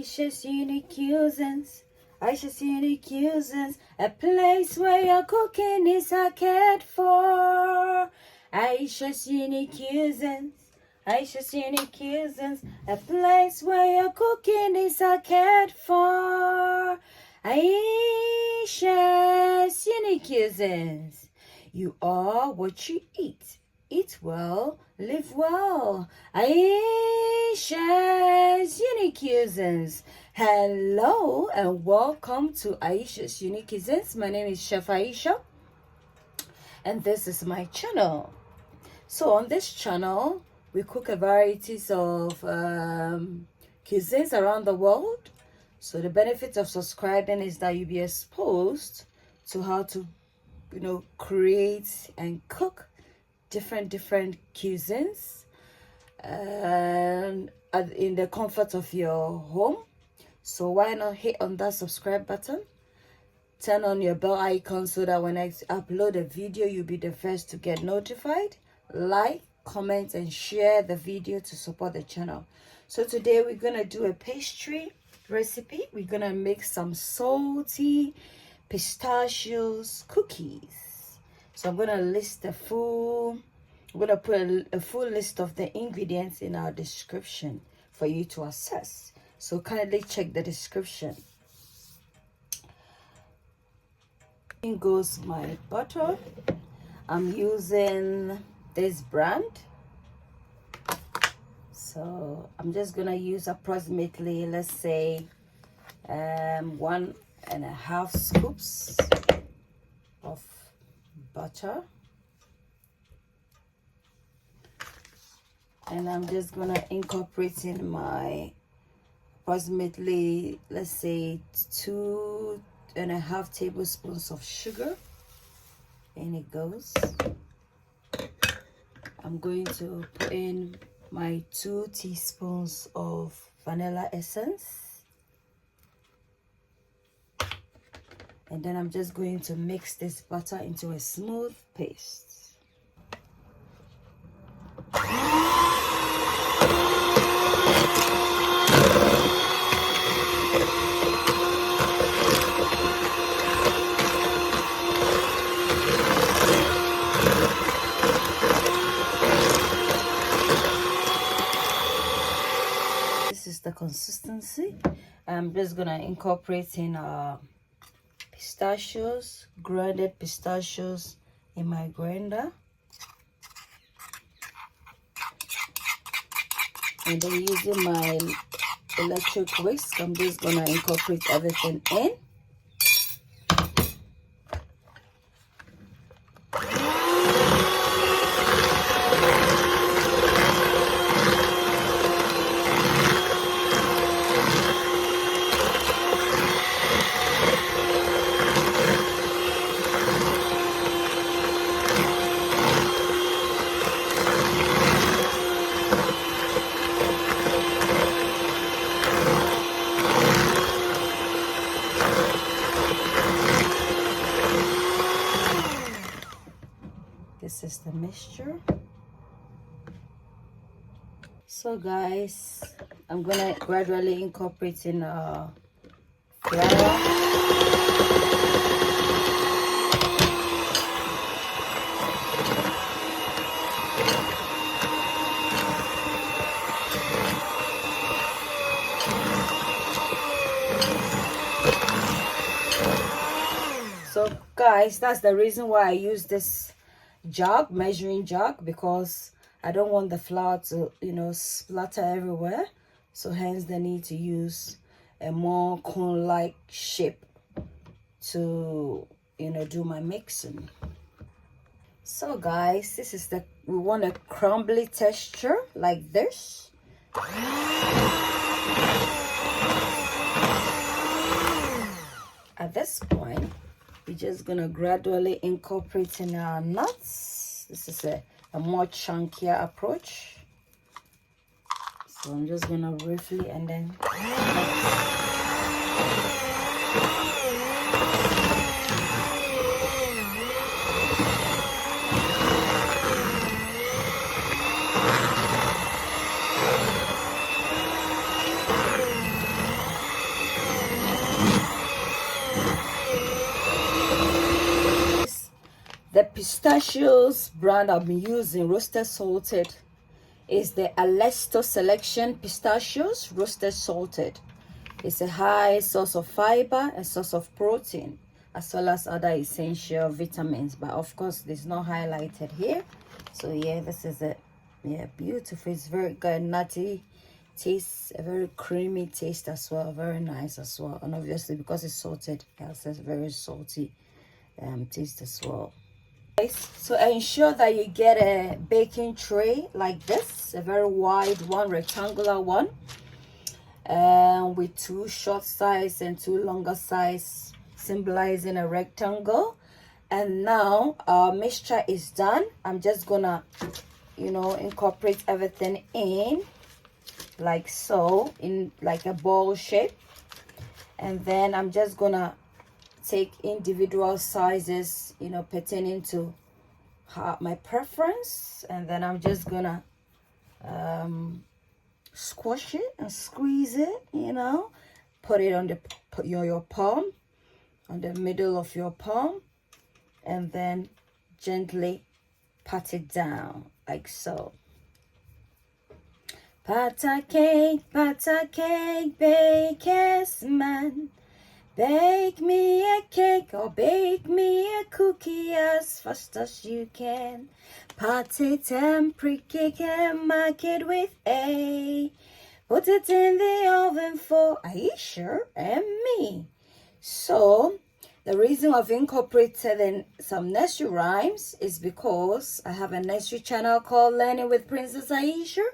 Ayesha's Unique Cuisines. Ayesha's Unique Cuisines. A place where your cooking is cared for. Ayesha's Unique Cuisines. Ayesha's Unique Cuisines. A place where your cooking is cared for. Ayesha's Unique Cuisines. You are what you eat. Eat well, live well. Ayesha's Unique Cuisines. Hello and welcome to Ayesha's Unique Cuisines. My name is Chef Ayesha and this is my channel. So on this channel, we cook a varieties of cuisines around the world. So the benefit of subscribing is that you'll be exposed to how to, create and cook different cuisines and in the comfort of your home. So why not hit on that subscribe button, turn on your bell icon so that when I upload a video you'll be the first to get notified. Like, comment and share the video to support the channel. So today we're gonna do a pastry recipe. We're gonna make some salty pistachios cookies. So I'm gonna list I'm gonna put a full list of the ingredients in our description for you to access. So kindly check the description. In goes my butter. I'm using this brand. So I'm just gonna use approximately, let's say, 1.5 scoops of butter, and I'm just gonna incorporate in my approximately, let's say, 2.5 tablespoons of sugar. And it goes. I'm going to put in my 2 teaspoons of vanilla essence. And then I'm just going to mix this butter into a smooth paste. This is the consistency. I'm just gonna incorporate in pistachios, grounded pistachios in my grinder, and then using my electric whisk, I'm just gonna incorporate everything in. This is the mixture. So guys, I'm gonna gradually incorporate in flour. So guys, that's the reason why I use this measuring jug, because I don't want the flour to splatter everywhere. So hence the need to use a more cone-like shape to do my mixing. So guys, this is we want a crumbly texture like this. At this point, we're just gonna gradually incorporate in our nuts. This is a more chunkier approach. So I'm just gonna briefly and then pistachios brand I'm using, roasted salted, is the Ayesha selection pistachios, roasted salted. It's a high source of fiber, a source of protein, as well as other essential vitamins, but of course it's not highlighted here. So yeah, this is it. Yeah, beautiful. It's very good, nutty taste, a very creamy taste as well, very nice as well. And obviously because it's salted, it has a very salty taste as well. So ensure that you get a baking tray like this, a very wide one, rectangular one, with 2 short size and 2 longer size, symbolizing a rectangle. And now our mixture is done. I'm just gonna, you know, incorporate everything in like so, in like a ball shape. And then I'm just gonna take individual sizes, you know, pertaining to my preference, and then I'm just gonna squash it and squeeze it, you know, put it on your palm, on the middle of your palm, and then gently pat it down like so. Butter cake, baker's man. Bake me a cake or bake me a cookie as fast as you can. Pat it and prick it and mark it with A. Put it in the oven for Ayesha and me. So, the reason I've incorporated in some nursery rhymes is because I have a nursery channel called Learning with Princess Ayesha.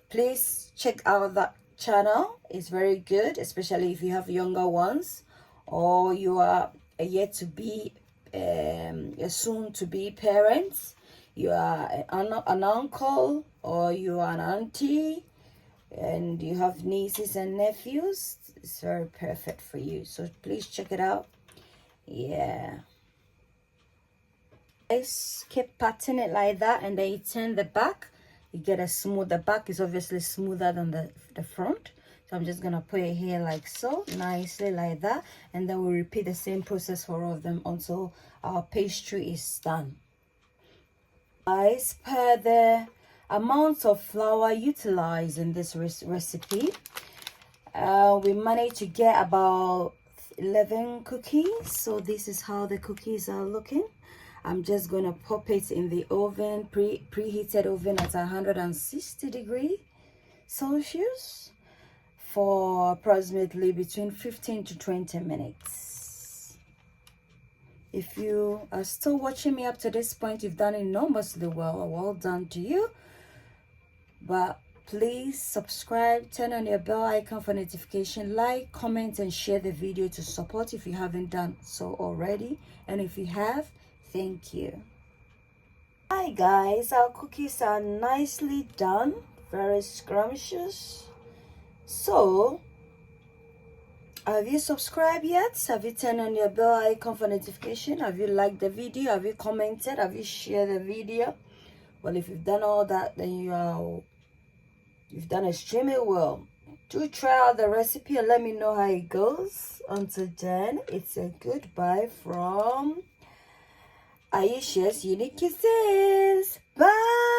Please check out that channel. It's very good, especially if you have younger ones, or you are yet to be a soon to be parents. You are an uncle, or you are an auntie, and you have nieces and nephews. It's very perfect for you, so please check it out. Yeah, just keep patting it like that, and then you turn the back. You get a smooth, the back is obviously smoother than the front. So I'm just gonna put it here like so, nicely like that, and then we'll repeat the same process for all of them until our pastry is done. Guys, per the amount of flour utilized in this recipe, we managed to get about 11 cookies. So this is how the cookies are looking. I'm just gonna pop it in the oven, preheated oven at 160 degrees Celsius for approximately between 15 to 20 minutes. If you are still watching me up to this point, you've done enormously well. Well done to you. But please subscribe, turn on your bell icon for notification, like, comment, and share the video to support if you haven't done so already. And if you have, thank you. Hi guys, our cookies are nicely done, very scrumptious. So, have you subscribed yet? Have you turned on your bell icon for notification? Have you liked the video? Have you commented? Have you shared the video? Well, if you've done all that, then you've done extremely well. Do try out the recipe and let me know how it goes. Until then, it's a goodbye from Ayesha's Unique Kisses. Bye.